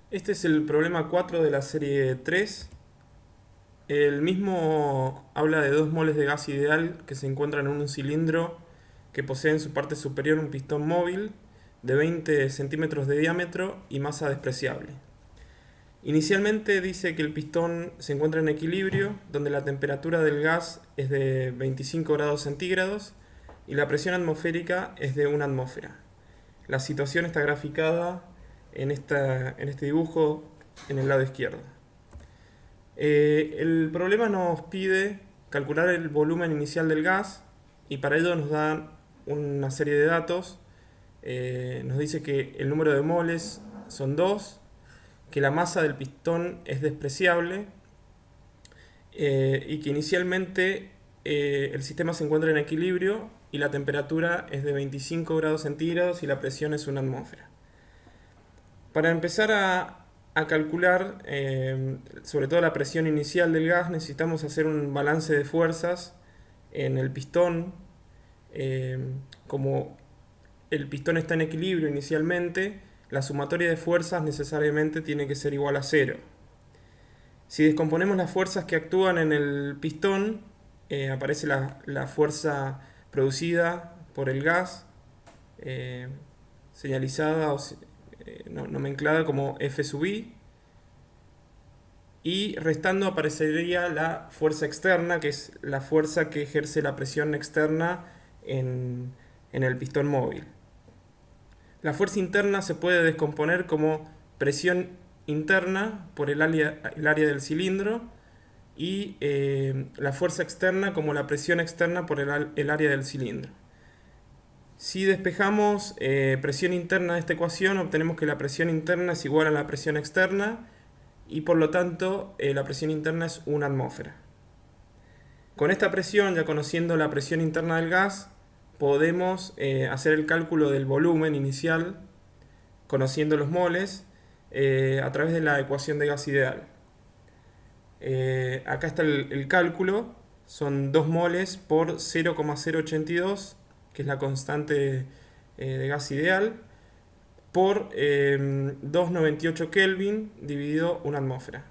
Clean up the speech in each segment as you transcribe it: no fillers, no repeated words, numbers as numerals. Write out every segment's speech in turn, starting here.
Este es el problema 4 de la serie 3. El mismo habla de dos moles de gas ideal que se encuentran en un cilindro que posee en su parte superior un pistón móvil de 20 centímetros de diámetro y masa despreciable. Inicialmente dice que el pistón se encuentra en equilibrio, donde la temperatura del gas es de 25 grados centígrados y la presión atmosférica es de 1 atmósfera. La situación está graficada en este dibujo en el lado izquierdo. El problema nos pide calcular el volumen inicial del gas y para ello nos da una serie de datos. Nos dice que el número de moles son 2, que la masa del pistón es despreciable y que inicialmente el sistema se encuentra en equilibrio y la temperatura es de 25 grados centígrados y la presión es 1 atmósfera. Para empezar a calcular sobre todo la presión inicial del gas necesitamos hacer un balance de fuerzas en el pistón. Como el pistón está en equilibrio inicialmente, la sumatoria de fuerzas necesariamente tiene que ser igual a cero. Si descomponemos las fuerzas que actúan en el pistón, aparece la fuerza producida por el gas, eh, señalizada o nomenclada como F sub I, y restando aparecería la fuerza externa, que es la fuerza que ejerce la presión externa en el pistón móvil. La fuerza interna se puede descomponer como presión interna por el área del cilindro y la fuerza externa como la presión externa por el área del cilindro. Si despejamos presión interna de esta ecuación, obtenemos que la presión interna es igual a la presión externa y por lo tanto la presión interna es 1 atmósfera. Con esta presión, ya conociendo la presión interna del gas, podemos hacer el cálculo del volumen inicial, conociendo los moles, a través de la ecuación de gas ideal. Acá está el cálculo, son 2 moles por 0,082, que es la constante de gas ideal, por 298 Kelvin dividido 1 atmósfera.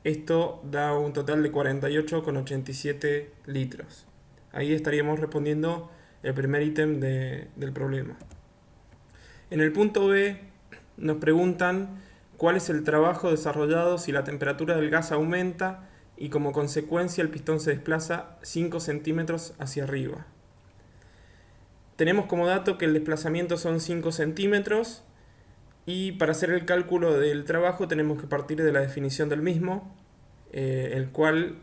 Esto da un total de 48,87 litros. Ahí estaríamos respondiendo el primer ítem del problema. En el punto B nos preguntan cuál es el trabajo desarrollado si la temperatura del gas aumenta y como consecuencia el pistón se desplaza 5 centímetros hacia arriba. Tenemos como dato que el desplazamiento son 5 centímetros y para hacer el cálculo del trabajo tenemos que partir de la definición del mismo, el cual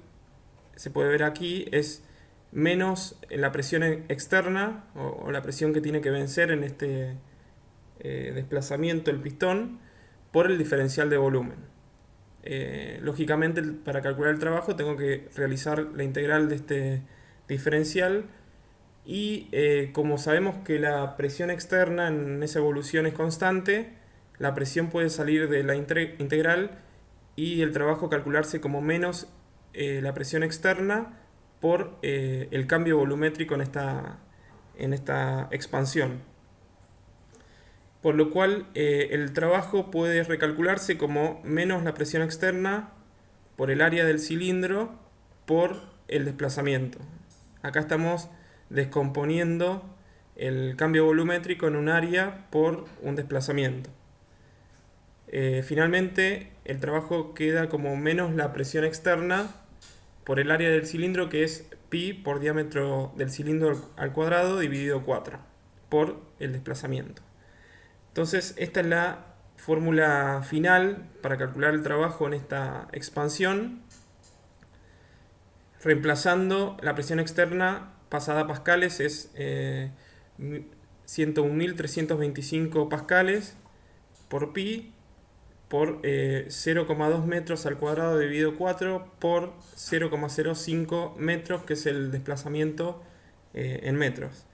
se puede ver aquí es menos la presión externa o la presión que tiene que vencer en este desplazamiento el pistón por el diferencial de volumen. Lógicamente para calcular el trabajo tengo que realizar la integral de este diferencial y como sabemos que la presión externa en esa evolución es constante, la presión puede salir de la integral y el trabajo calcularse como menos la presión externa por el cambio volumétrico en esta expansión. Por lo cual el trabajo puede recalcularse como menos la presión externa por el área del cilindro por el desplazamiento. Acá estamos descomponiendo el cambio volumétrico en un área por un desplazamiento. Finalmente el trabajo queda como menos la presión externa por el área del cilindro, que es pi por diámetro del cilindro al cuadrado dividido 4 por el desplazamiento. Entonces esta es la fórmula final para calcular el trabajo en esta expansión, reemplazando la presión externa pasada a pascales es 101.325 pascales por pi por 0,2 metros al cuadrado dividido 4 por 0,05 metros, que es el desplazamiento en metros.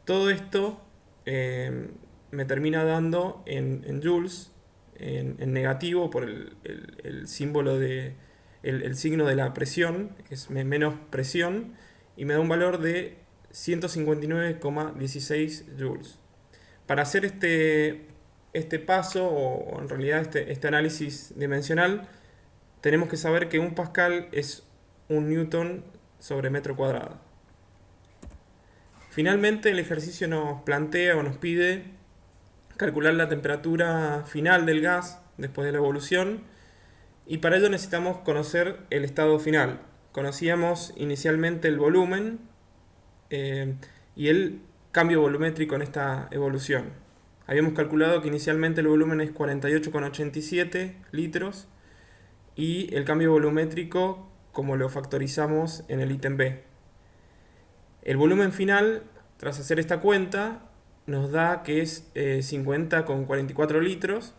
Todo esto me termina dando en joules, en negativo por el símbolo el signo de la presión, que es menos presión, y me da un valor de 159,16 joules. Para hacer este paso, o en realidad este análisis dimensional, tenemos que saber que un pascal es un newton sobre metro cuadrado. Finalmente, el ejercicio nos plantea o nos pide calcular la temperatura final del gas después de la evolución, y para ello necesitamos conocer el estado final. Conocíamos inicialmente el volumen y el cambio volumétrico en esta evolución. Habíamos calculado que inicialmente el volumen es 48,87 litros y el cambio volumétrico como lo factorizamos en el ítem B. El volumen final, tras hacer esta cuenta, nos da que es 50,44 litros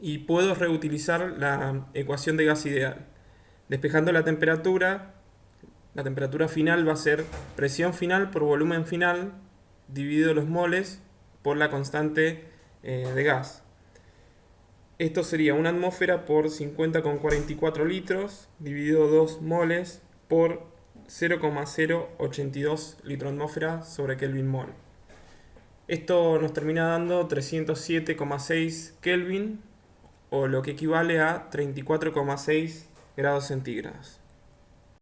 y puedo reutilizar la ecuación de gas ideal. Despejando la temperatura final va a ser presión final por volumen final dividido los moles por la constante de gas. Esto sería una atmósfera por 50,44 litros dividido 2 moles por 0,082 litro atmósfera sobre Kelvin mol. Esto nos termina dando 307,6 Kelvin, o lo que equivale a 34,6 grados centígrados.